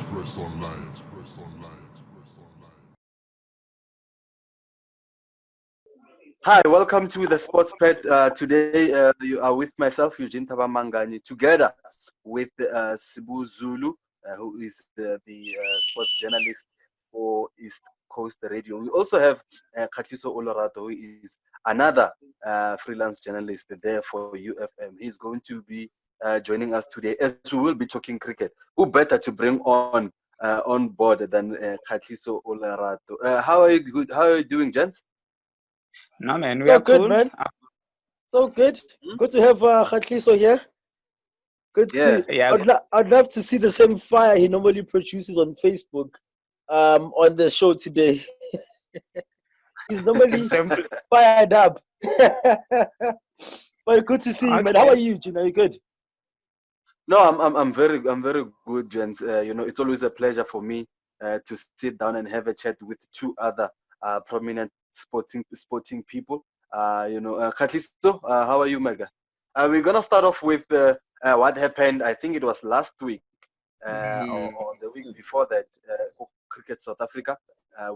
Express Online. Express Online. Express Online. Hi, welcome to the SportPad. Today you are with myself, Eugine Manganyi, together with Zulu, who is the sports journalist for East Coast Radio. We also have Kgatliso Olerato, who is another freelance journalist there for UFM. He's going to be joining us today as we will be talking cricket. Who better to bring on board than Kgatliso Olerato? How are you? Good? How are you doing, gents? No, man, we So are good, cool. man. So good. Hmm? Good to have Kgatliso here. Good Yeah. to. Yeah, I'd love to see the same fire he normally produces on Facebook, on the show today. He's normally same. fired up. But good to see you, man. How Okay. are you, Gina? You good? No, I'm very good, gents. It's always a pleasure for me to sit down and have a chat with two other prominent sporting people. Kgatliso, how are you, Mega? We're gonna start off with what happened. I think it was last week or the week before that. Cricket South Africa.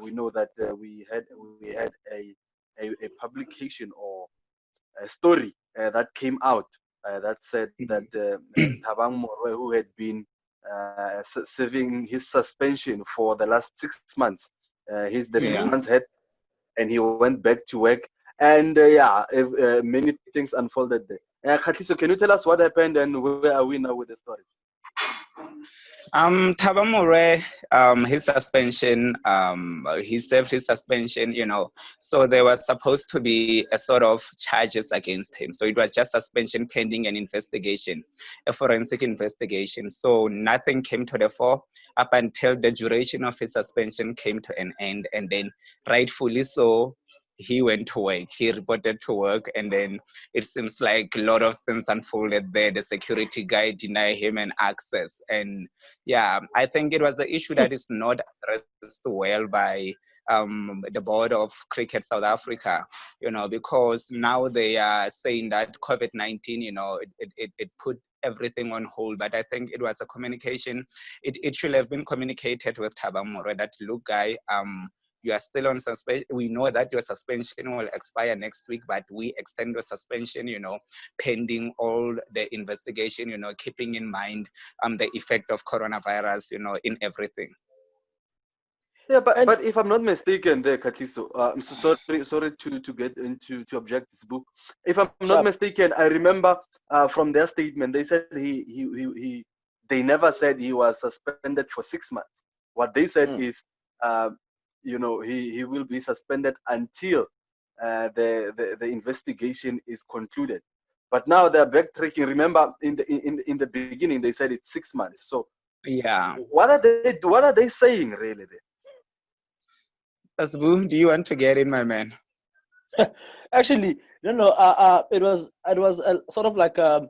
We know that we had a publication or a story that came out that said that Thabang Mooroe, who had been serving his suspension for the last 6 months, the 6 months had, and he went back to work. And many things unfolded there. Kgatliso, can you tell us what happened and where are we now with the story? Thaba Mooroe, his suspension, he served his suspension, so there was supposed to be a sort of charges against him. So it was just suspension pending an investigation, a forensic investigation. So nothing came to the fore up until the duration of his suspension came to an end. And then rightfully so, he went to work. He reported to work, and then it seems like a lot of things unfolded there. The security guy denied him an access, and yeah, I think it was the issue that is not addressed well by the board of cricket South Africa, because now they are saying that COVID-19, it put everything on hold. But I think it was a communication. It should have been communicated with Thaba Mooroe that, look, guy, you are still on suspension. We know that your suspension will expire next week, but we extend your suspension, pending all the investigation, keeping in mind the effect of coronavirus, in everything. Yeah, but And if I'm not mistaken, there, Kgatliso, I'm so sorry to get into to object this book. If I'm not sharp. mistaken, I remember from their statement they said they never said he was suspended for 6 months. What they said is, he will be suspended until the investigation is concluded. But now they're backtracking. Remember, in the beginning they said it's 6 months. So Yeah. what are they saying really there? Asbu, do you want to get in, my man? Actually, no. It was sort of like a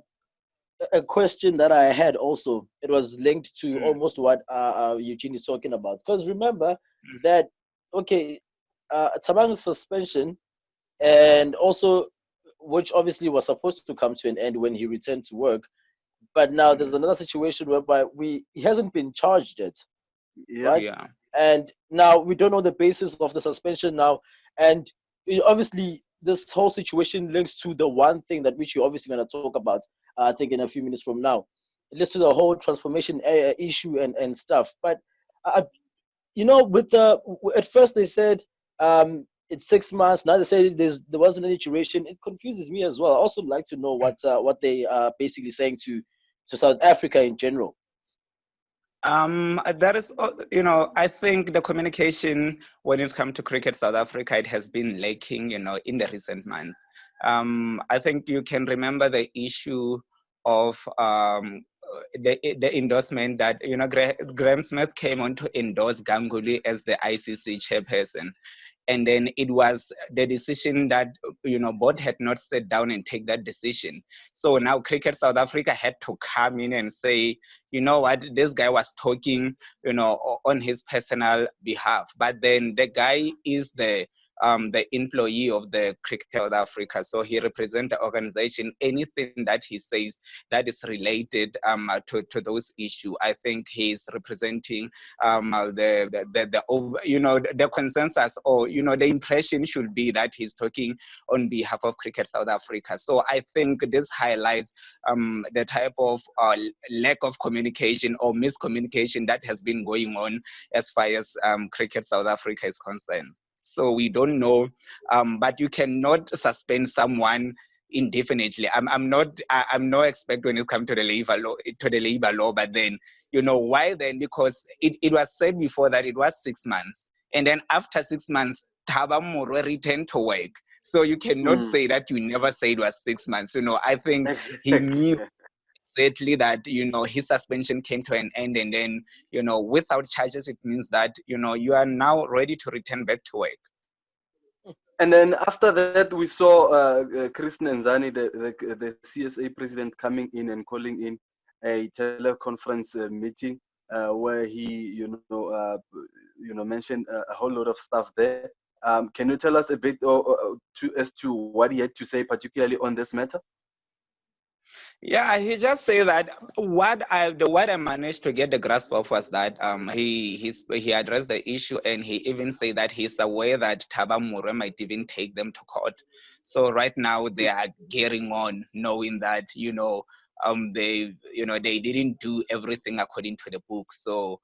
question that I had also. It was linked to almost what Eugene is talking about. Because remember that, okay, Tabang's suspension, and also, which obviously was supposed to come to an end when he returned to work. But now there's another situation whereby he hasn't been charged yet, Yeah. right? Yeah. And now we don't know the basis of the suspension now. And obviously, this whole situation links to the one thing that which you're obviously going to talk about, I think, in a few minutes from now. It leads to the whole transformation issue and stuff. But, with at first they said it's 6 months. Now they say there wasn't any duration. It confuses me as well. I also like to know what they are basically saying to South Africa in general. That is, I think the communication when it comes to cricket South Africa, it has been lacking, in the recent months. I think you can remember the issue of the endorsement that, Graham Smith came on to endorse Ganguly as the ICC chairperson. And then it was the decision that, board had not sat down and take that decision. So now Cricket South Africa had to come in and say, you know what, this guy was talking, on his personal behalf. But then the guy is the the employee of the Cricket South Africa. So he represents the organization. Anything that he says that is related to those issues, I think he's representing the consensus, or the impression should be that he's talking on behalf of Cricket South Africa. So I think this highlights the type of lack of communication or miscommunication that has been going on as far as Cricket South Africa is concerned. So we don't know, but you cannot suspend someone indefinitely. I'm not expect when it comes to the labor law, but then why then? Because it was said before that it was 6 months, and then after 6 months Thaba Moro returned to work. So you cannot say that you never said it was 6 months. I think he knew exactly that his suspension came to an end, and then without charges, it means that you are now ready to return back to work. And then after that, we saw Chris Nenzani, the CSA president, coming in and calling in a teleconference meeting where he, mentioned a whole lot of stuff there. Can you tell us a bit as to what he had to say, particularly on this matter? Yeah, he just said that what I managed to get the grasp of was that he addressed the issue, and he even said that he's aware that Thaba Mure might even take them to court. So right now they are gearing on, knowing that they didn't do everything according to the book. So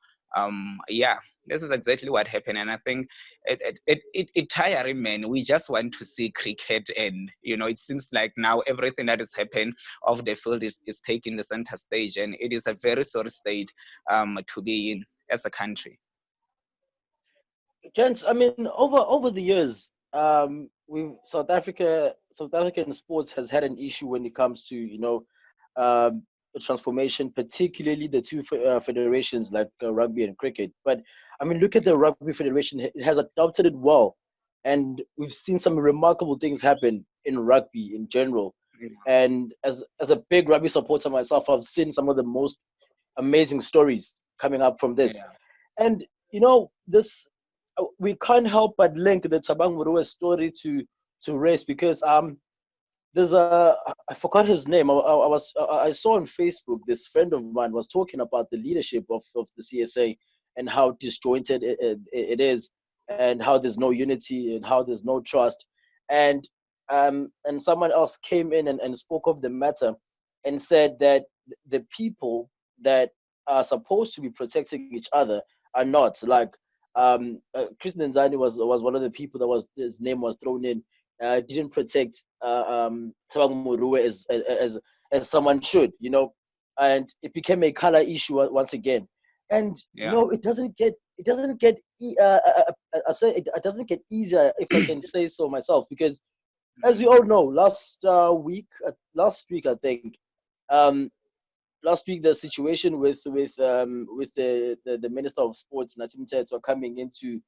yeah, this is exactly what happened, and I think it tiring, man. We just want to see cricket, and it seems like now everything that has happened off the field is taking the center stage, and it is a very sorry state to be in as a country. Gents, I mean, over the years, South African sports has had an issue when it comes to transformation, particularly the two federations like rugby and cricket. But I mean, look at the rugby federation; it has adopted it well, and we've seen some remarkable things happen in rugby in general. And as a big rugby supporter myself, I've seen some of the most amazing stories coming up from this. Yeah. And this we can't help but link the Thabang Moruwe story to race, because there's I forgot his name. I saw on Facebook, this friend of mine was talking about the leadership of the CSA and how disjointed it is, and how there's no unity and how there's no trust. And someone else came in and spoke of the matter and said that the people that are supposed to be protecting each other are not. Like Chris Nenzani was one of the people that his name was thrown in. Didn't protect Thabang Moruwe as someone should, and it became a color issue once again. And it doesn't get I say it doesn't get easier, if I can say so myself, because as you all know, last week I think, last week the situation with the Minister of Sports Natim Mthethwa coming into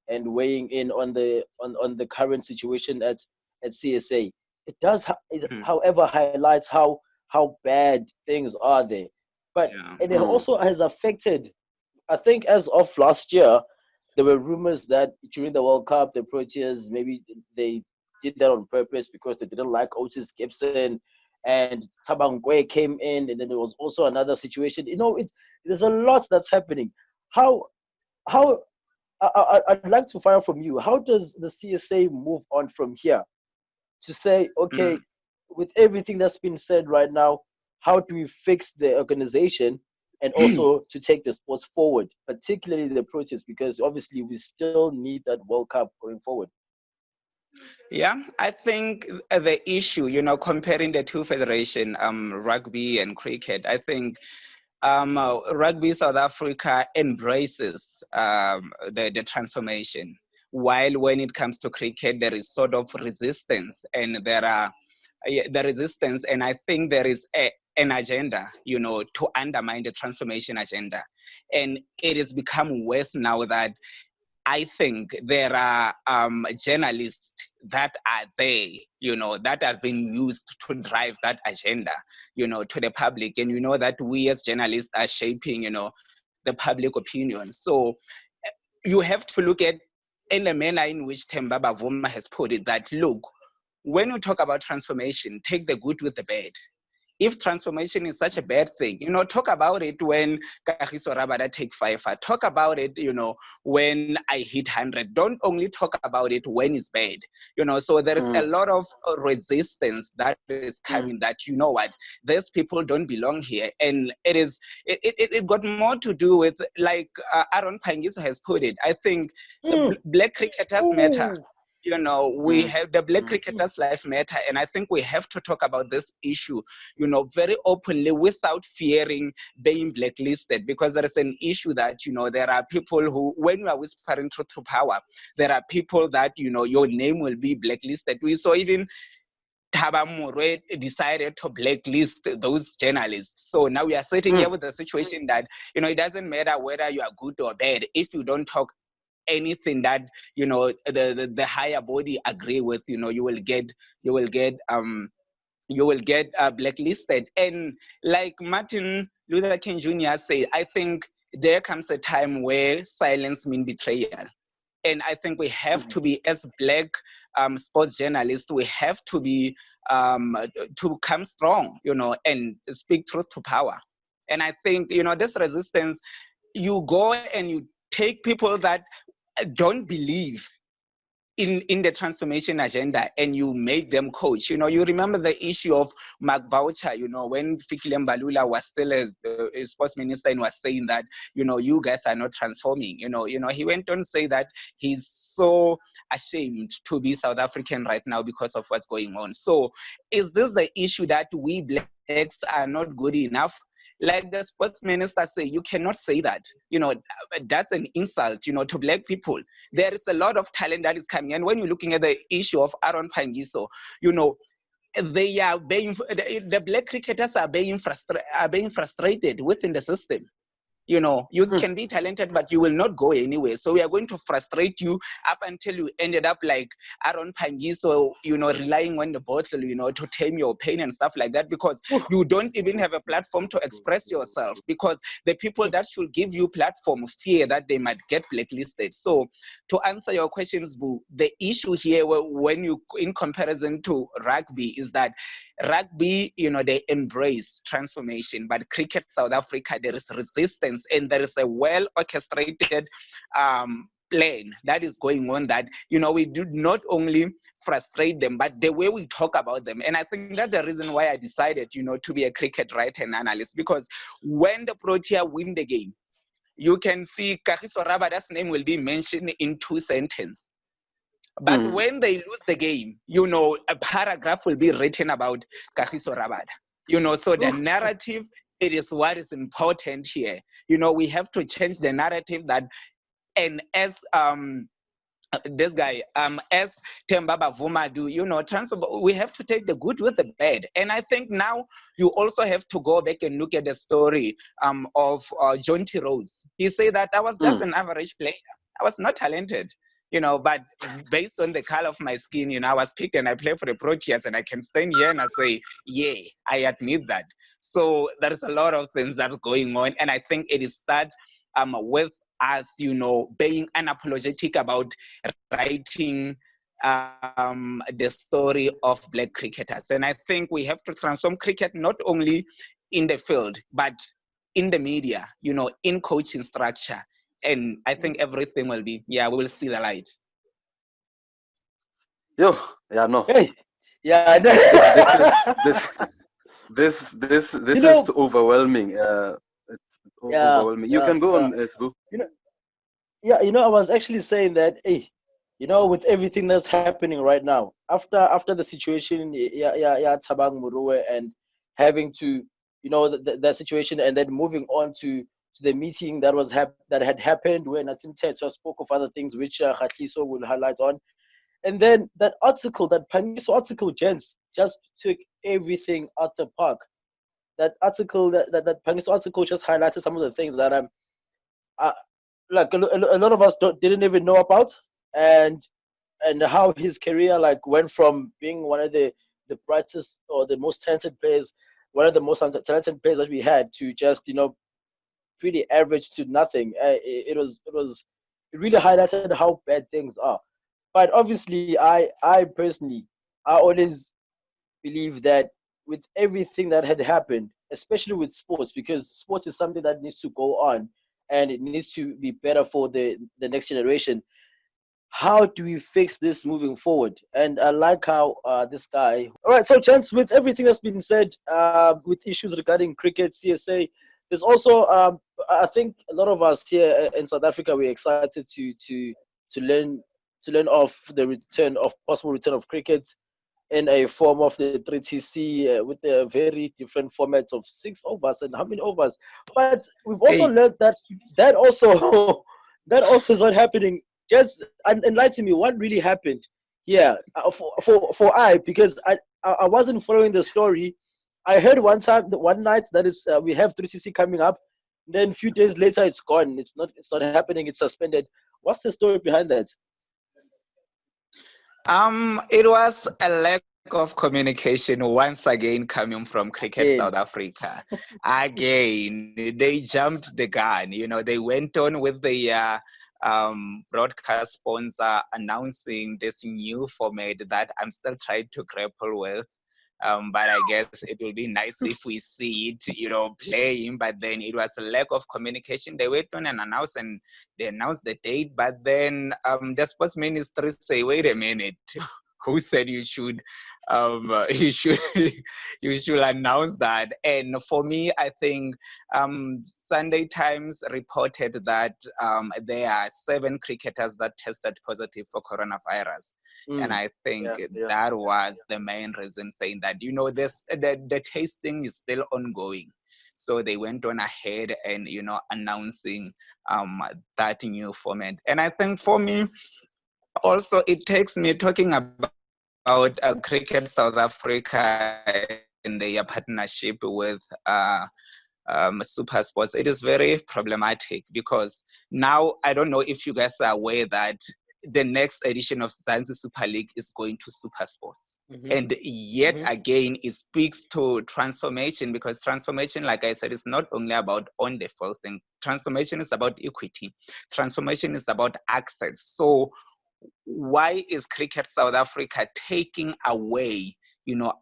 and weighing in on the current situation at CSA. It does, however, highlights how bad things are there. But it also has affected, I think, as of last year, there were rumors that during the World Cup, the Proteas, maybe they did that on purpose because they didn't like Otis Gibson, and Tabangwe came in, and then there was also another situation. There's a lot that's happening. How I'd like to find out from you, how does the CSA move on from here to say, okay, with everything that's been said right now, how do we fix the organization and also to take the sports forward, particularly the Proteas, because obviously we still need that World Cup going forward? Yeah, I think the issue, comparing the two federation, rugby and cricket, I think Rugby South Africa embraces the transformation, while when it comes to cricket, there is sort of resistance, and there are the resistance, and I think there is an agenda, to undermine the transformation agenda, and it has become worse now that I think there are journalists that are there, that have been used to drive that agenda, to the public. And that we as journalists are shaping, the public opinion. So you have to look at in the manner in which Themba Bavuma has put it, that look, when you talk about transformation, take the good with the bad. If transformation is such a bad thing, talk about it when Kgatliso Rabada take 5. Talk about it, when I hit 100. Don't only talk about it when it's bad. So there is a lot of resistance that is coming, that, what, these people don't belong here. And it got more to do with, like Aaron Pangiso has put it, I think black cricketers matter. We have the black cricketers' life matter, and I think we have to talk about this issue, very openly without fearing being blacklisted, because there is an issue that, there are people who, when you are whispering truth to power, there are people that, your name will be blacklisted. We saw even Thaba Mure decided to blacklist those journalists. So now we are sitting here with a situation that, it doesn't matter whether you are good or bad. If you don't talk anything that the higher body agree with, you will get blacklisted. And like Martin Luther King Jr. said, I think there comes a time where silence means betrayal. And I think we have to be, as black sports journalists, we have to be to come strong, and speak truth to power. And I think, this resistance, you go and you take people that don't believe in the transformation agenda, and you make them coach. You remember the issue of Mark Boucher, when Fikile Mbalula was still as a sports minister, and was saying that, you guys are not transforming. He went on to say that he's so ashamed to be South African right now because of what's going on. So is this the issue, that we blacks are not good enough? Like the sports minister say, you cannot say that. That's an insult, to black people. There is a lot of talent that is coming. And when you're looking at the issue of Aaron Pangiso, they are the black cricketers are being frustrated within the system. You can be talented, but you will not go anywhere. So we are going to frustrate you up until you ended up like Aaron Pangiso, relying on the bottle, to tame your pain and stuff like that, because you don't even have a platform to express yourself, because the people that should give you platform fear that they might get blacklisted. So to answer your questions, Boo, the issue here, when you, in comparison to rugby, is that rugby, they embrace transformation, but cricket South Africa, there is resistance, and there is a well orchestrated plan that is going on, that we do not only frustrate them, but the way we talk about them. And I think that's the reason why I decided to be a cricket writer and analyst, because when the Protea win the game, you can see Kgatliso Rabada's name will be mentioned in 2 sentences. But when they lose the game, a paragraph will be written about Kgatliso Rabada. So the narrative, it is what is important here. We have to change the narrative that, and as this guy, as Themba Bavuma do, we have to take the good with the bad. And I think now you also have to go back and look at the story of John T. Rose. He said that I was just an average player. I was not talented. But based on the color of my skin, I was picked and I play for the Proteas, and I can stand here and I say, yeah, I admit that. So there's a lot of things that's going on, and I think it is start with us, being unapologetic about writing the story of black cricketers. And I think we have to transform cricket not only in the field, but in the media, in coaching structure. And I think everything will be, we will see the light. Yo, yeah, no. Hey, yeah, this is overwhelming. It's overwhelming. You can go on, Sbu. I was actually saying that, hey, with everything that's happening right now, after the situation, Tabang Muruwe, and having to, the situation, and then moving on to the meeting that was that had happened, when Atim Teto spoke of other things, which Kgatliso will highlight on. And then that article, that Pangiso article, gents, just took everything out the park. That article, that Pangiso article, just highlighted some of the things that like a lot of us didn't even know about, and how his career went from being one of the brightest or the most talented players, one of the most talented players that we had, to just pretty average to nothing. It was it really highlighted how bad things are. But obviously, I personally, I always believe that with everything that had happened, especially with sports, because sports is something that needs to go on and it needs to be better for the next generation. How do we fix this moving forward? And I like how this guy. All right, so gents, with everything that's been said, with issues regarding cricket, CSA, there's also I think a lot of us here in South Africa we're excited to learn to learn of the return of possible return of cricket in a form of the 3TC with a very different format of 6 overs and how many overs. But we've also Hey, learned that that also that also is not happening. Just enlighten me. What really happened here for I because I wasn't following the story. I heard one night that is we have 3TC coming up. Then a few days later it's gone. It's not happening. It's suspended. What's the story behind that? it was a lack of communication once again coming from Cricket South Again. Africa. Again, they jumped the gun. They went on with the broadcast sponsor announcing this new format that I'm still trying to grapple with. But I guess it will be nice if we see it, playing. But then it was a lack of communication. They went on and they announced the date. But then the sports ministry say, wait a minute, who said you should you should you should announce that? And for me, I think Sunday Times reported that there are 7 cricketers that tested positive for coronavirus. And Mm. I think Yeah. that was the main reason, saying that this the tasting is still ongoing. So they went on ahead and announcing that new format. And I think for me also, it takes me talking about Cricket South Africa and their partnership with Super Sports. It is very problematic because now I don't know if you guys are aware that the next edition of Zanzi Super League is going to Super Sports. Mm-hmm. And yet again, it speaks to transformation, because transformation, like I said, is not only about on the field thing. Transformation is about equity. Transformation is about access. So why is Cricket South Africa taking away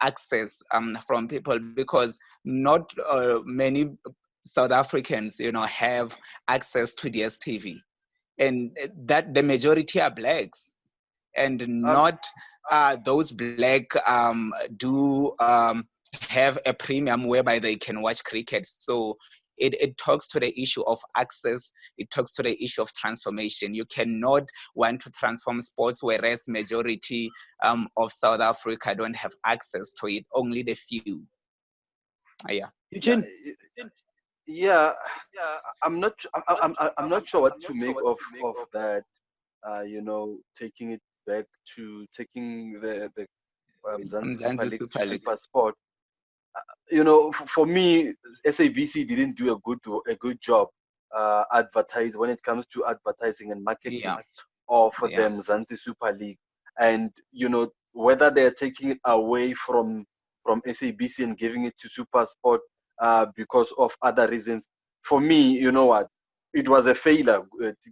access from people? Because not many South Africans have access to DSTV, and that the majority are blacks, and Um, not those black do have a premium whereby they can watch cricket. So it talks to the issue of access. It talks to the issue of transformation. You cannot want to transform sports, whereas majority of South Africa don't have access to it, only the few. Yeah. yeah, Eugene, yeah. I'm not sure what to make of that. Taking it back to taking the Mzansi Super Mzansi League to Super League. Super Sport. For me, SABC didn't do a good job advertise when it comes to advertising and marketing Yeah. of the Yeah. Mzansi Super League. And whether they're taking it away from SABC and giving it to Super Sport because of other reasons. For me, you know what? It was a failure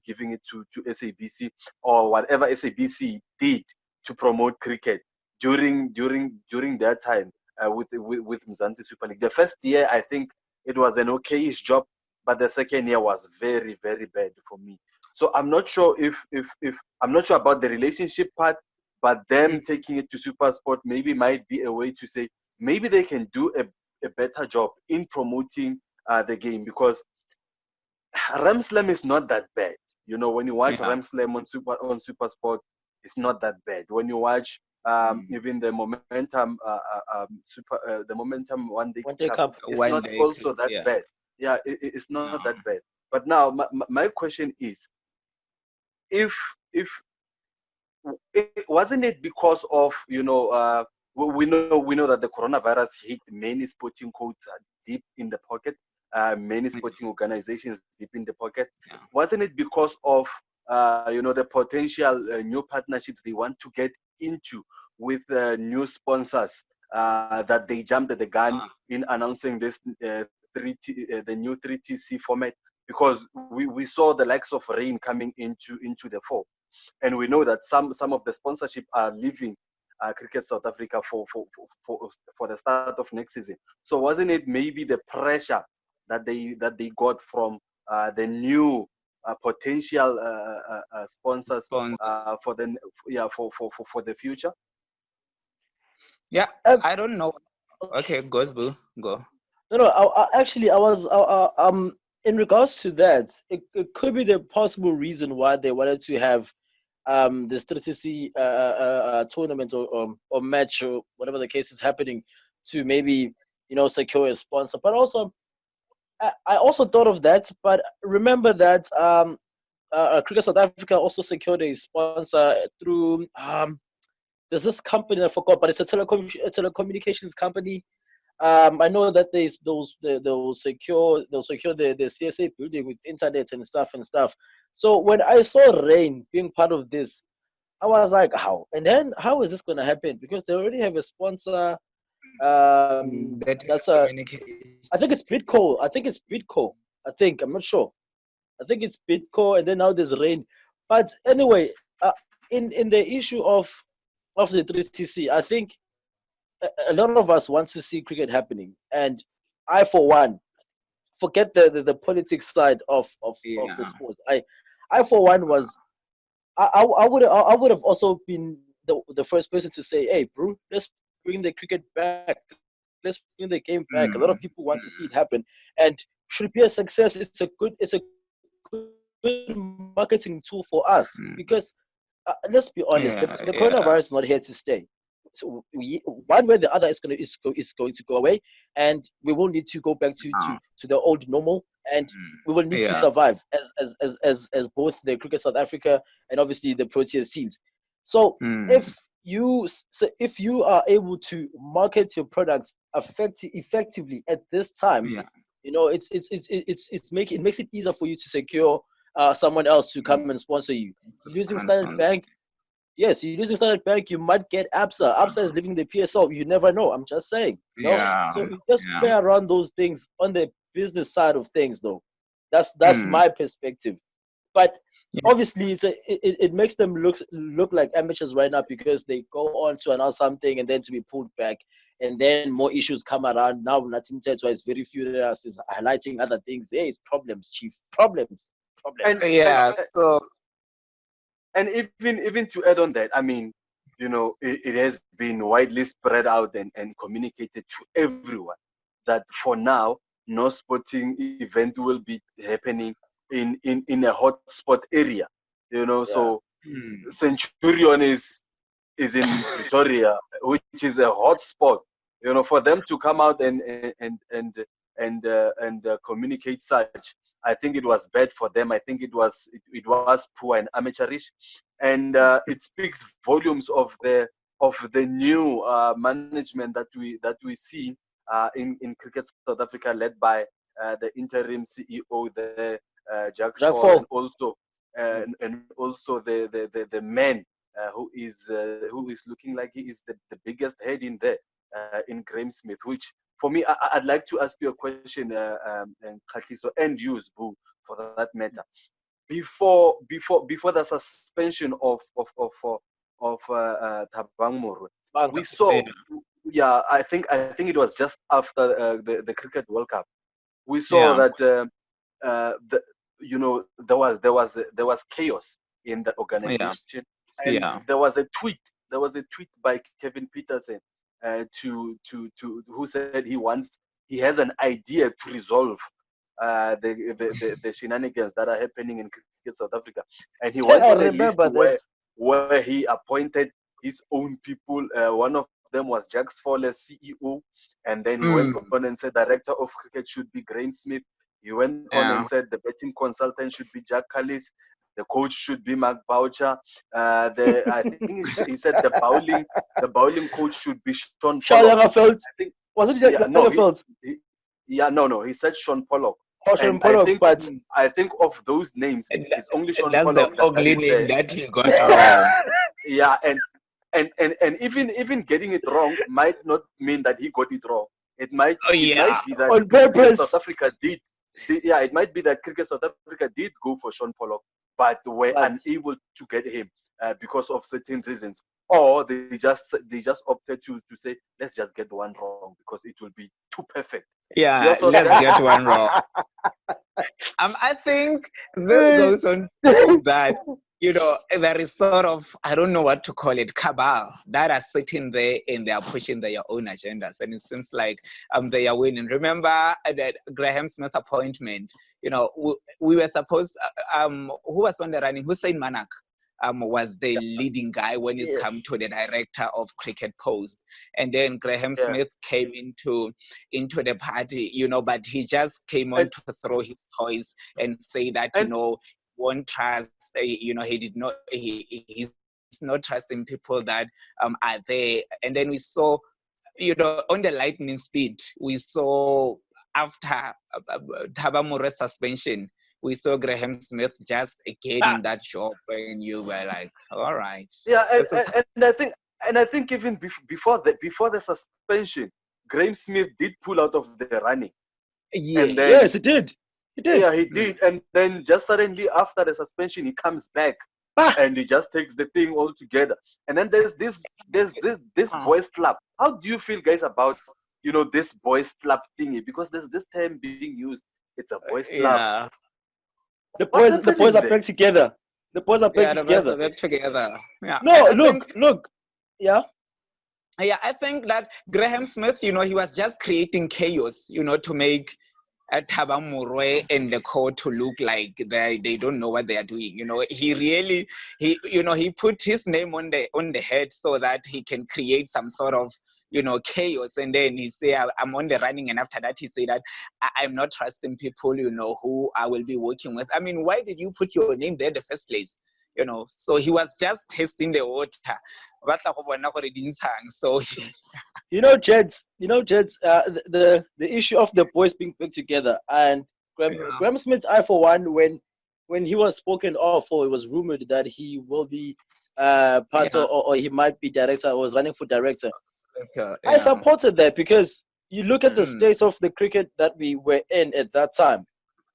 giving it to SABC, or whatever SABC did to promote cricket during that time with Mzansi Super League. The first year, I think it was an okayish job, but the second year was very, very bad for me. So I'm not sure if I'm not sure about the relationship part, but them taking it to Super Sport maybe might be a way to say maybe they can do a better job in promoting the game, because Ram Slam is not that bad. When you watch Yeah. Ram Slam on Super Sport, it's not that bad. When you watch even the Momentum the Momentum One Day one day Cup, cup. it's One not day. also that Yeah. bad. Yeah, it's not No. that bad. But now my question is, if if wasn't it because of we know that the coronavirus hit many sporting codes deep in the pocket, many sporting organizations deep in the pocket. Yeah. Wasn't it because of the potential new partnerships they want to get into with new sponsors that they jumped at the gun in announcing this the new 3TC format? because we saw the likes of Rain coming into the fore, and we know that some of the sponsorship are leaving Cricket South Africa for the start of next season. So wasn't it maybe the pressure that they got from the new potential sponsors Sponsor. for the for the future? Yeah, Um, I don't know. Okay, goes boo, go. no, no. Actually, I was in regards to that. It could be the possible reason why they wanted to have the strategy tournament or match or whatever the case is happening to maybe secure a sponsor. But also, I also thought of that. But remember that Cricket South Africa also secured a sponsor through there's this company I forgot, but it's a telecommunications company. I know that they'll secure the CSA building with internet and stuff. So when I saw Rain being part of this, I was like, how? And then how is this going to happen? Because they already have a sponsor. The That's a telecommunication. I think it's Bitco. I think it's Bitco. I'm not sure. I think it's Bitco, and then now there's Rain. But anyway, in the issue of the 3TC, I think a lot of us want to see cricket happening, and I, for one, forget the politics side of the Yeah. sports. I for one was I would have also been the first person to say, hey, bro, let's bring the cricket back. Let's bring the game back. A lot of Mm, people want to see mm, it happen, and should it be a success? It's a good marketing tool for us mm. because let's be honest, Yeah, the yeah. coronavirus is not here to stay. So one way or the other is going to go away, and we will need to go back No. to the old normal, and Mm, we will need to yeah. survive as both the Cricket South Africa and obviously the Proteas teams. So Mm, if you are able to market your products effectively at this time, yeah. it makes it easier for you to secure someone else to come Mm, and sponsor you. Using hands Standard on. Bank, yes, you're using Standard Bank, you might get ABSA. ABSA is leaving the PSL. You never know. I'm just saying. Yeah. So you just Yeah. play around those things on the business side of things, though. That's Mm, my perspective. But yeah. obviously, it makes them look like amateurs right now because they go on to announce something and then to be pulled back, and then more issues come around. Now, Natim Tetwa is very furious, is highlighting other things. Hey, it's problems, chief, problems, And problems. and Yeah. So and even to add on that, I mean, it has been widely spread out and communicated to everyone that for now no sporting event will be happening in a hotspot area. Yeah, So mm, Centurion is in Pretoria, which is a hotspot. For them to come out and communicate such, I think it was bad for them. I think it was poor and amateurish, and it speaks volumes of the new management that we see in Cricket South Africa, led by the interim CEO, the Jack Jack Fall, and Fall. also Mm. and also the man who is looking like he is the biggest head in there in Graham Smith. Which for me, I'd like to ask you a question, and Kgatliso and you, Boo, for that matter. Before the suspension of Thabang Moru, we Banka. saw, yeah. yeah, I think it was just after the Cricket World Cup. We saw Yeah. that there was chaos in the Yeah. organization, and Yeah. there was a tweet by Kevin Peterson who said he has an idea to resolve the shenanigans that are happening in Cricket South Africa, and he went I on a list remember that. where he appointed his own people. One of them was Jack Fall as CEO, and then he went Mm, on and said director of cricket should be Graham Smith. He went on and yeah. said the betting consultant should be Jack Callis. The coach should be Mark Boucher. I think he said the bowling coach should be Sean Shaw Pollock. Lagerfeld. I think, Was it yeah, no, Lagerfeld? no, he said Sean Pollock. Ocean And I Pollock, think but I think of those names, And it's only Sean that's the Pollock that ugly is name there. that he got wrong. Yeah, and even getting it wrong might not mean that he got it wrong. It might Oh it might yeah. be that on Cricket South purpose. Africa did. it might be that Cricket South Africa did go for Sean Pollock, but were unable to get him because of certain reasons, or they just opted to say, let's just get the one wrong because it will be too perfect. Yeah, let's get one wrong. I think this goes on top of that. There is sort of, I don't know what to call it, cabal that are sitting there and they are pushing their own agendas, and it seems like they are winning. Remember that Graham Smith appointment? We were supposed, who was on the running? Hussein Manak was the leading guy when it's come to the director of cricket post, and then Graham Smith came into the party, but he just came on to throw his toys and say that won't trust, he did not, he's not trusting people that are there. And then we saw, on the lightning speed, we saw after Thaba More's suspension, we saw Graham Smith just getting that job, and you were like, all right. Yeah, and I think even before the suspension, Graham Smith did pull out of the running. Yes, he did. Yeah, he did. And then just suddenly after the suspension, he comes back and he just takes the thing all together. And then there's this boys club. How do you feel, guys, about this boys club thingy? Because there's this term being used. It's a boys club. Yeah. The boys are back together. The boys are back together. Back together. Yeah. No, look. Yeah. Yeah, I think that Graham Smith, he was just creating chaos, to make Thaba Moroe and the court to look like they don't know what they are doing. He really, he put his name on the head so that he can create some sort of, chaos. And then he say, I'm on the running. And after that, he say that I'm not trusting people, who I will be working with. I mean, why did you put your name there in the first place? So he was just testing the water. So Jeds, the issue of the boys being put together, and Graham Smith, I for one, when he was spoken of, or it was rumored that he will be part of, or he might be director, or was running for director. I supported that because you look at the state of the cricket that we were in at that time.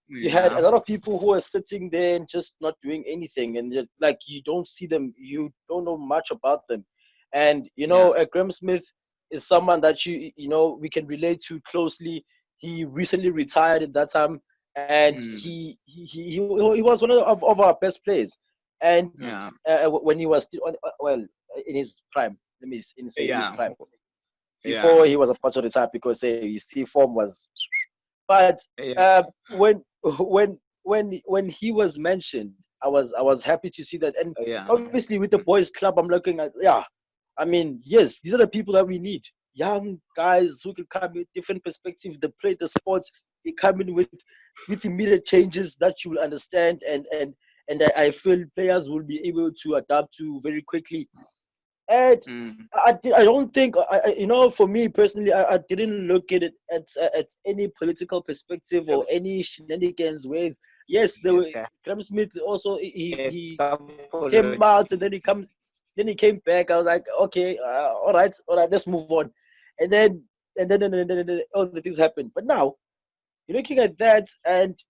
You had a lot of people who were sitting there and just not doing anything, and you don't see them, you don't know much about them. And Graham Smith is someone that we can relate to closely. He recently retired at that time, and he was one of our best players. And when he was still in his prime, let me say in his prime, before he was about to retire, because his form was. But when he was mentioned, I was happy to see that. And obviously with the boys club, I'm looking at I mean, yes, these are the people that we need. Young guys who can come with different perspectives. They play the sports. They come in with immediate changes that you will understand, and I feel players will be able to adapt to very quickly. And I don't think, for me personally, I didn't look at it at any political perspective or any shenanigans ways. Yes, Graham Smith also he came out, and then he came back. I was like, okay, all right, let's move on. And then all the things happened. But now you're looking at that, and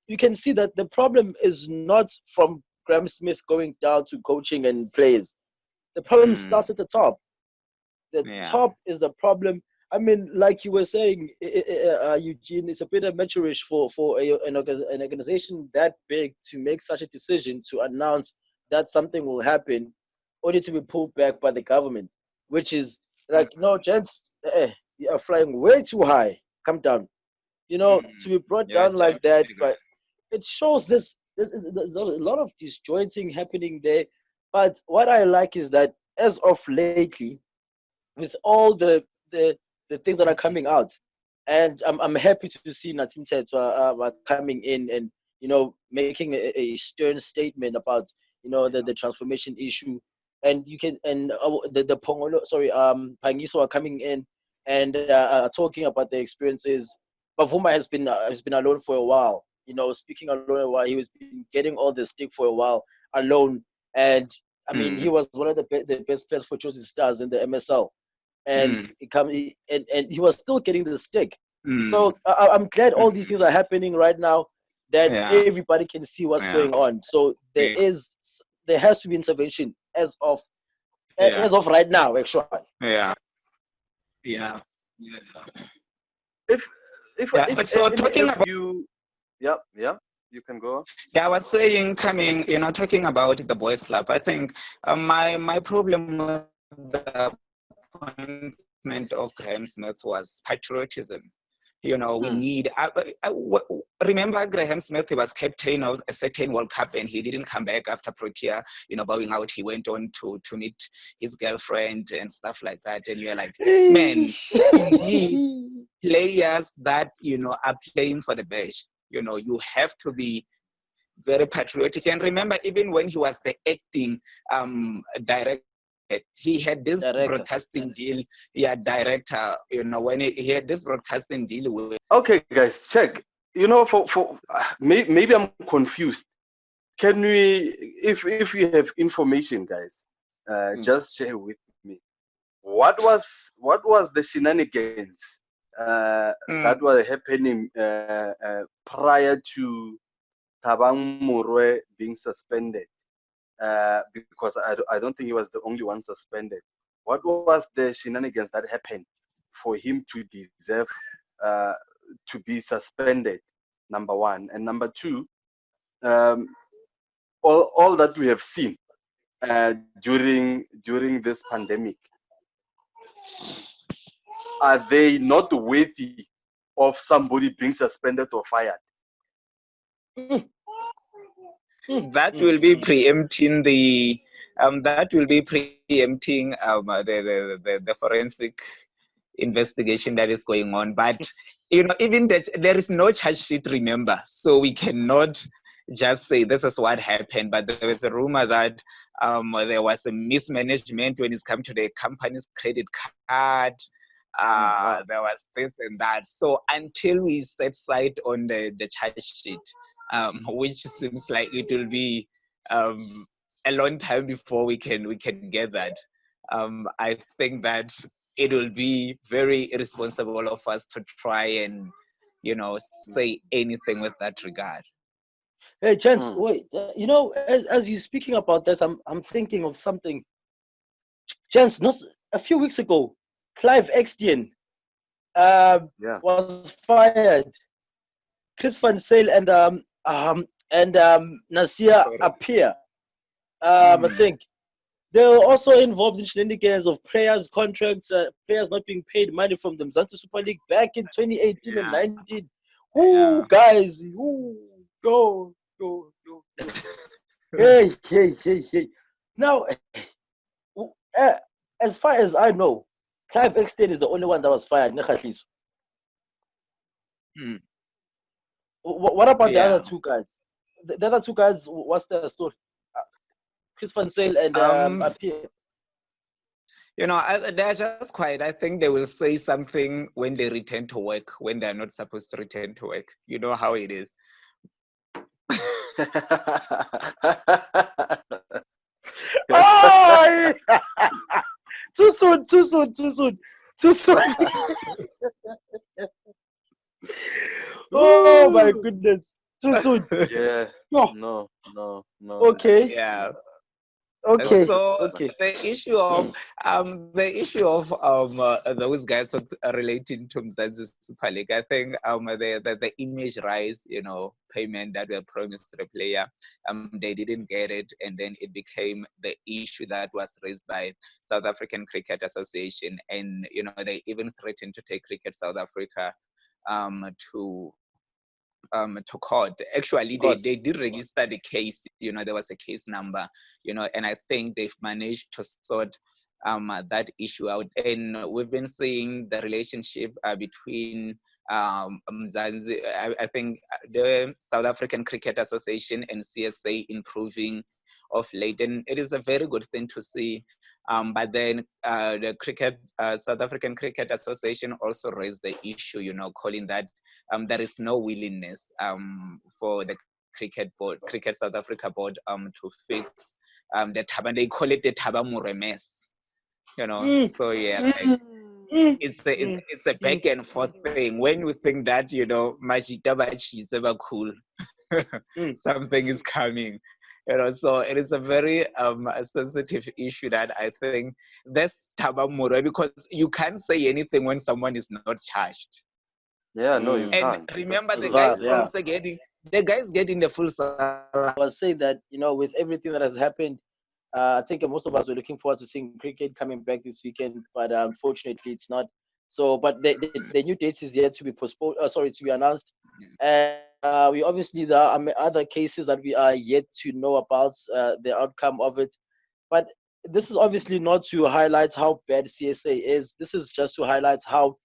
you can see that the problem is not from Graham Smith going down to coaching and players. The problem starts at the top. The top is the problem. I mean, like you were saying, Eugene, it's a bit amateurish for an organization that big to make such a decision, to announce that something will happen, only to be pulled back by the government, which is like, no, gents, you are flying way too high. Come down. To be brought down like that. But it shows there's a lot of disjointing happening there. But what I like is that as of lately, with all the things that are coming out, and I'm happy to see Natim Tetwa coming in and making a stern statement about the transformation issue, and you can the Pongolo, Pangiso are coming in and talking about their experiences. Bavuma has been alone for a while. Speaking alone a while, he was been getting all the stick for a while alone. And I mean, he was one of the best players for Chelsea Stars in the MSL, and and he was still getting the stick. So I'm glad all these things are happening right now, that Yeah. everybody can see what's Yeah. going on. So there has to be intervention Yeah. as of right now, actually. Yeah. Yeah. Yeah. If Yeah. So talking if about, you, yeah, you can go on. yeah, I was saying, coming, talking about the boys club, I think my problem with the appointment of Graham Smith was patriotism. We need. Remember, Graham Smith, he was captain of a certain World Cup, and he didn't come back after Protea. Bowing out, he went on to meet his girlfriend and stuff like that. And you're like, man, you need players that are playing for the badge. You have to be very patriotic. And remember, even when he was the acting director, he had this Director. broadcasting deal. Yeah, director. When he had this broadcasting deal with. Okay, guys, check. For maybe I'm confused. Can we, if you have information, guys, just share with me. What was the shenanigans that were happening prior to Tabang Murwe being suspended? Because I don't think he was the only one suspended. What was the shenanigans that happened for him to deserve to be suspended? Number one, and number two, um, all that we have seen during this pandemic, are they not worthy of somebody being suspended or fired? That will be preempting the the forensic investigation that is going on. But even that, there is no charge sheet, remember, so we cannot just say this is what happened. But there was a rumor that there was a mismanagement when it's come to the company's credit card. Wow. There was this and that. So until we set sight on the charge sheet, which seems like it will be a long time before we can get that. I think that it will be very irresponsible of us to try and say anything with that regard. Hey, Chance, wait. As you're speaking about that, I'm thinking of something. Chance, not a few weeks ago, Clive Extian Yeah. was fired. Chris Van Sale and Nasir Appiah, I think they were also involved in shenanigans of players' contracts, players not being paid money from the Mzansi Super League back in 2018 and 19. Ooh, guys, go. Hey. Now, uh, as far as I know, Clive Exton is the only one that was fired. Kgatliso. What about the other two guys? The other two guys, what's their story? Chris Van Sale and Appiah. They're just quiet. I think they will say something when they return to work, when they're not supposed to return to work. You know how it is. Oh, too soon. Oh my goodness, too soon. Yeah. No. No. Okay. Yeah. Okay. So Okay. the issue of those guys relating to Mzansi Super League, I think the image rise, payment that were promised to the player, they didn't get it, and then it became the issue that was raised by South African Cricket Association, and they even threatened to take Cricket South Africa to court. Actually, they did register the case. There was a case number. And I think they've managed to sort that issue out. And we've been seeing the relationship between Mzansi, I think the South African Cricket Association and CSA improving of late, and it is a very good thing to see. But then the South African Cricket Association also raised the issue, calling that there is no willingness for the Cricket South Africa board to fix the Thaba. They call it the Thaba Mure mess. So yeah, it's a back and forth thing. When you think that, Majita Bachi is ever cool, something is coming. So it is a very sensitive issue that I think that's tabamura, because you can't say anything when someone is not charged. Yeah, no, you And can't. remember, the Right, guys yeah. also getting the full salary. I was saying that, with everything that has happened, I think most of us were looking forward to seeing cricket coming back this weekend, but unfortunately, it's not. So, but the new date is yet to be postponed. Sorry, to be announced. And we obviously, there are other cases that we are yet to know about the outcome of it. But this is obviously not to highlight how bad CSA is. This is just to highlight how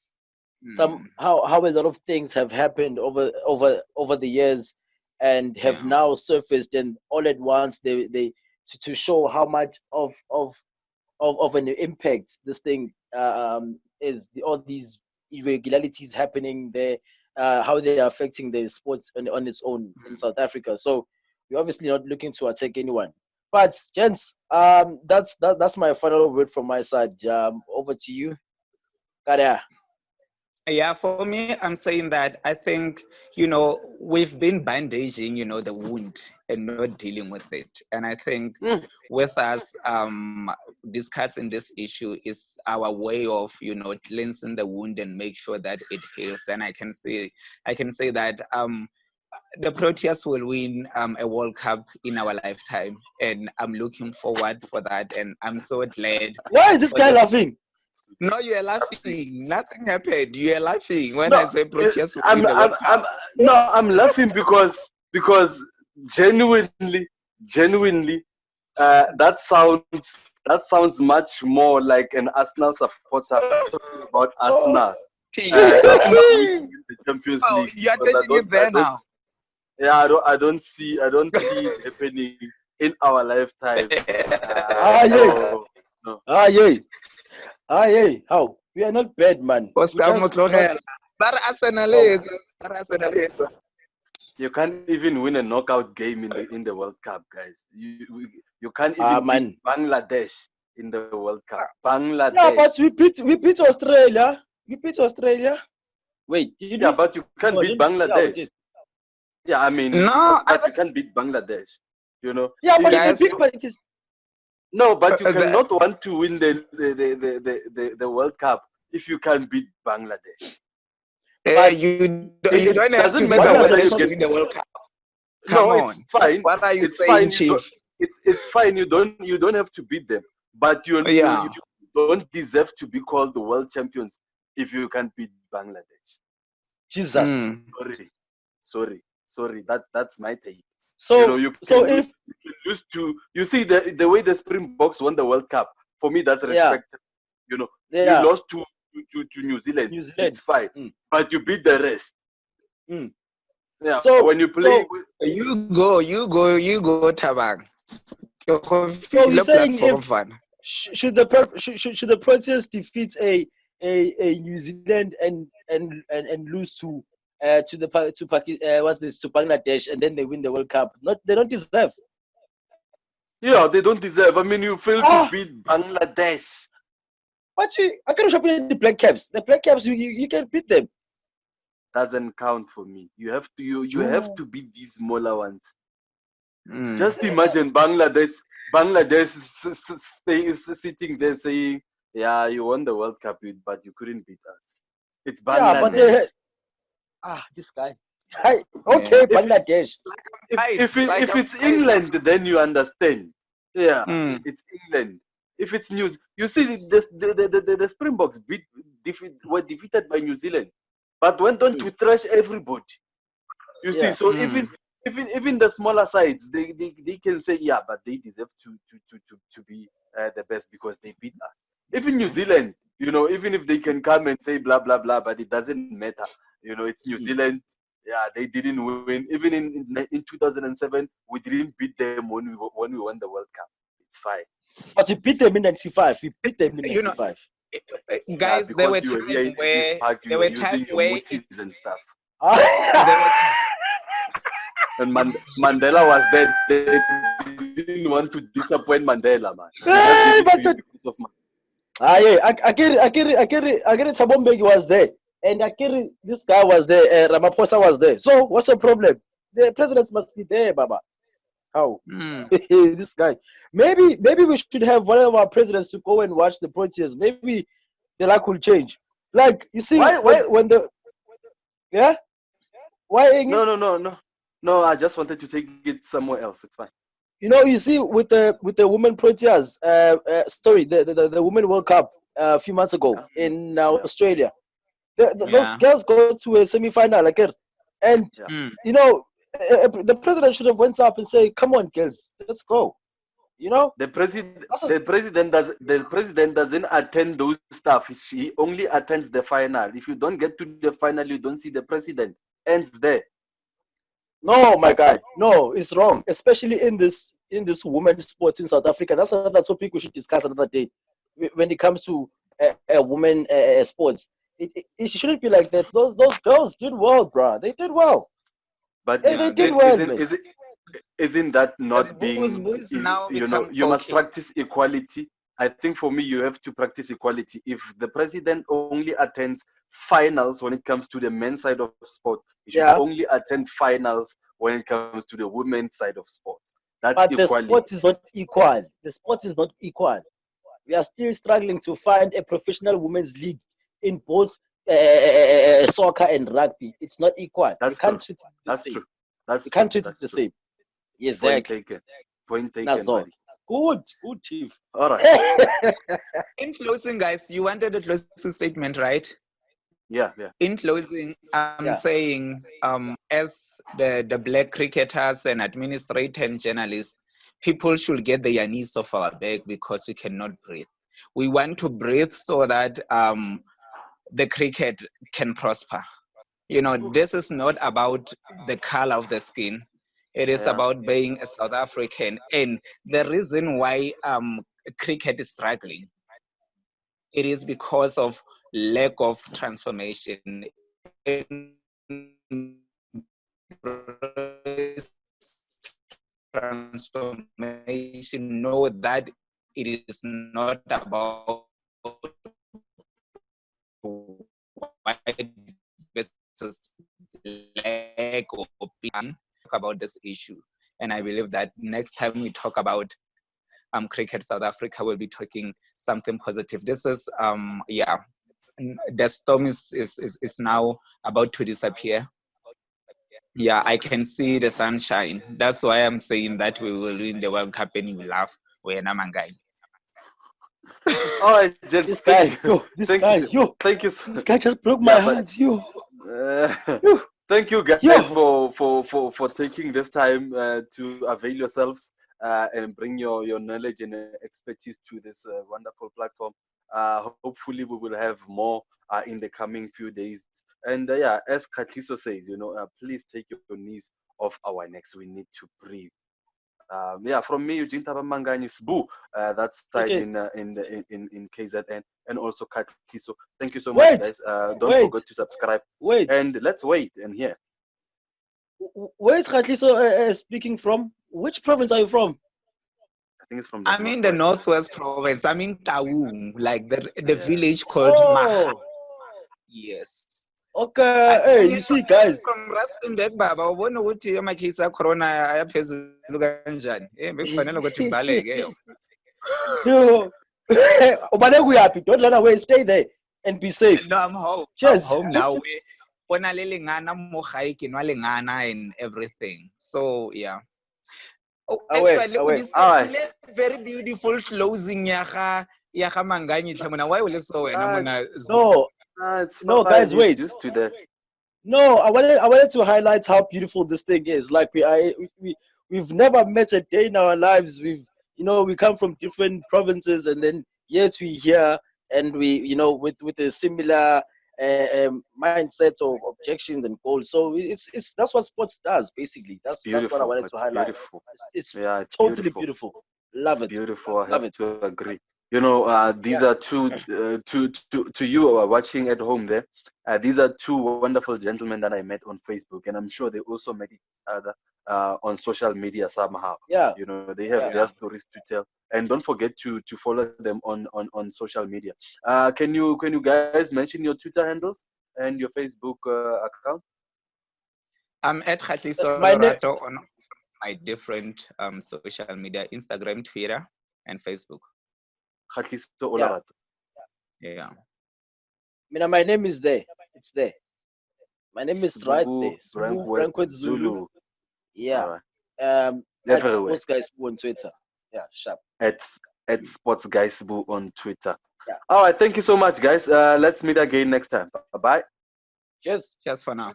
how a lot of things have happened over the years and have Yeah. now surfaced, and all at once they to show how much of an impact this thing is, all these irregularities happening there, how they are affecting the sports on its own in South Africa. So we're obviously not looking to attack anyone, but gents, that's my final word from my side. Over to you, Kada. Yeah, for me, I'm saying that I think, we've been bandaging, the wound and not dealing with it. And I think with us discussing this issue is our way of, cleansing the wound and make sure that it heals. And I can say that the Proteas will win a World Cup in our lifetime. And I'm looking forward for that. And I'm so glad Why is this for guy this. laughing? No, you are laughing. Nothing happened. You are laughing when I No, say Proteas will I'm, win the I'm, World I'm, Cup. no, I'm laughing because genuinely, that sounds much more like an Arsenal supporter talking about Oh. Arsenal after winning the Champions Oh, League. you are Because taking it there now. I don't see it happening in our lifetime. Ah, yeah. So no, Yeah. How? We are not bad, man. We Oscar just not. Motlogela. But Arsenal Oh. is. But Arsenal is. you can't even win a knockout game in the World Cup, guys. You can't even beat Man. Bangladesh in the World Cup. Yeah, but Bangladesh. we beat Australia. We beat Australia. Wait, did Yeah, we? but you can't No, beat didn't. Yeah, we Bangladesh. did. Yeah, I mean, No, but you can't beat Bangladesh. You know, Yeah, but if they guys. beat Pakistan. no, but you The, cannot want to win the World Cup if you can't beat Bangladesh. But you It don't have to doesn't beat matter whether Bangladesh you Bangladesh to get. win the World Cup. Come No, on. it's fine. What are you It's saying, fine. Chief? It's fine. You don't have to beat them, but you Yeah. don't deserve to be called the world champions if you can't beat Bangladesh. Jesus. Mm. Sorry. That's my take. So You so can if lose to. You see the way the Springboks won the World Cup. For me, that's yeah respectable. You yeah lost to New Zealand. New Zealand. It's fine, Mm, but you beat the rest. mm. Yeah, So when you play. so You go, Tabang. so we're The saying, platform if fun. should the Proteas defeat a New Zealand and lose to what's this, to Bangladesh, and then they win the World Cup? Not, they don't deserve. Yeah, they don't deserve. I mean, you fail to Ah, beat Bangladesh. but I can't shop in the Black Caps. The Black Caps, you can beat them. Doesn't count for me. You have to you have You to beat these smaller ones. Mm. Just imagine Bangladesh. Bangladesh is sitting there saying, "Yeah, you won the World Cup, but you couldn't beat us." It's yeah, but Bangladesh. this guy. Hi, Yeah. okay, If Bangladesh. if it's England, then you understand. Yeah, Mm. it's England. If it's News, you see, the Springboks were defeated by New Zealand, but went on to trash everybody. You see, Yeah. so Mm. even the smaller sides, they can say, yeah, but they deserve to be the best because they beat us. Even New Zealand, even if they can come and say blah blah blah, but it doesn't matter. It's New Mm. Zealand. Yeah, they didn't win. Even in 2007, we didn't beat them when we won the World Cup. It's fine. But we beat them in '95. We beat them in You know, '95. Yeah, guys, there because were you were here time in this where park, you there were were time using your where mutis and stuff. there were And Mandela was there. They didn't want to disappoint Mandela, man. They just gave it to But him because of Mandela. Yeah, Akiri Tabombeki was there, and Akiri, this guy was there, Ramaphosa was there. So what's the problem? The presidents must be there, Baba. How? Hmm. This guy. Maybe we should have one of our presidents to go and watch the protests. Maybe the luck will change. Like you see, Why? Why? when the yeah, why Ingi? No. I just wanted to take it somewhere else. It's fine. You see, with the women proteas, sorry, the women World Cup a few months ago Yeah. in Yeah. Australia, those Yeah. girls go to a semi-final again, and Yeah. Hmm. you know, the president should have went up and say, "Come on, girls, let's go." You know, that's a, The president doesn't attend those stuff. He only attends the final. If you don't get to the final, you don't see the president. Ends there. no, my guy, no, it's wrong, especially in this women's sports in South Africa. That's another topic we should discuss another day. When it comes to women sports, it shouldn't be like that. Those girls did well, bruh. They did well. But They Yeah. did well, isn't man. is it isn't that As not boys now you know, become you must talking. practice equality. I think for me you have to practice equality. If the president only attends finals when it comes to the men's side of sport, he should Yeah, only attend finals when it comes to the women's side of sport. That's but the equality. sport is not equal. The sport is not equal. We are still struggling to find a professional women's league in both soccer and rugby. It's not equal. You That's can't true. treat it the That's same. true. That's You true. can't treat it That's the true. same. Point Exactly. taken. Point taken, That's all. buddy. Good, Chief. All right. In closing, guys, you wanted a closing statement, right? Yeah, yeah. In closing, I'm Yeah. saying, as the black cricketers and administrators and journalists, people should get the knees off our back because we cannot breathe. We want to breathe so that the cricket can prosper. You know, this is not about the color of the skin. It is Yeah. about being a South African. And the reason why cricket is struggling, it is because of lack of transformation. Transformation, know that it is not about white versus black or about this issue. And I believe that next time we talk about cricket South Africa, will be talking something positive. This is the storm is now about to disappear. Yeah, I can see the sunshine. That's why I'm saying that we will win the World Cup and you laugh. We're Manganyi. All right, gents. This Thank guy, you. yo, this Thank guy, you. yo, Thank you. this guy just broke Yeah, my but heart, yo, uh, yo, thank you guys yo. for taking this time to avail yourselves and bring your knowledge and expertise to this wonderful platform. Hopefully we will have more in the coming few days. And yeah, as Kgatliso says, please take your knees off our necks. We need to breathe. Yeah, from me, Eugene Manganyi, Sbu, that side Okay, in KZN, and also Kgatliso. Thank you so much, wait, guys. Don't forget wait, to subscribe, wait. and let's wait and hear. Where is Kgatliso speaking from? Which province are you from? I think it's from the I'm in the northwest. Northwest Province. I'm in Taung, like the Yeah. village called Maha. Oh, Yes. okay. Hey, you see, guys. From Rustenburg, Baba, ubona ukuthi amakhisi acorona ayaphezulu kanjani. Bekufanele ukuthi ngibaleke yo. Yo, Ubale kuyaphi? Don't run away. Stay there and be safe. No, I'm home. I'm Cheers. home now. We bona le lengana mo gae ke nwa lengana and everything. So yeah. Oh, Away, actually, away. All right. very beautiful closing ya ga Manganyi hle mona. Why will so wena Uh, mona? No, it's no, fine. guys, He's wait. used to that. No, I wanted to highlight how beautiful this thing is. Like we've never met a day in our lives. We come from different provinces, and then yet we here, and with a similar mindset of objections and goals. So it's that's what sports does basically. It's That's what I beautiful. wanted to It's highlight. beautiful. It's Yeah, it's totally beautiful. beautiful. It's Love it, beautiful. I love have it. to agree. These Yeah, are to you who are watching at home there. These are two wonderful gentlemen that I met on Facebook, and I'm sure they also met each other on social media somehow. yeah, They have yeah. their Yeah. stories to tell, and don't forget to follow them on social media. Can you guys mention your Twitter handles and your Facebook account? I'm at Kgatliso My name, Olerato on my different social media: Instagram, Twitter, and Facebook. Kgatliso yeah. Olerato. Yeah. My name is there. It's there. My name is right there. Brenkworth, Brenkworth Zulu. Zulu. Yeah. All right. At Everywhere. Sports Guys on Twitter. Yeah, sharp. At Sports Guys Boo on Twitter. Yeah. All right. Thank you so much, guys. Let's meet again next time. Bye bye. Cheers. Just for now.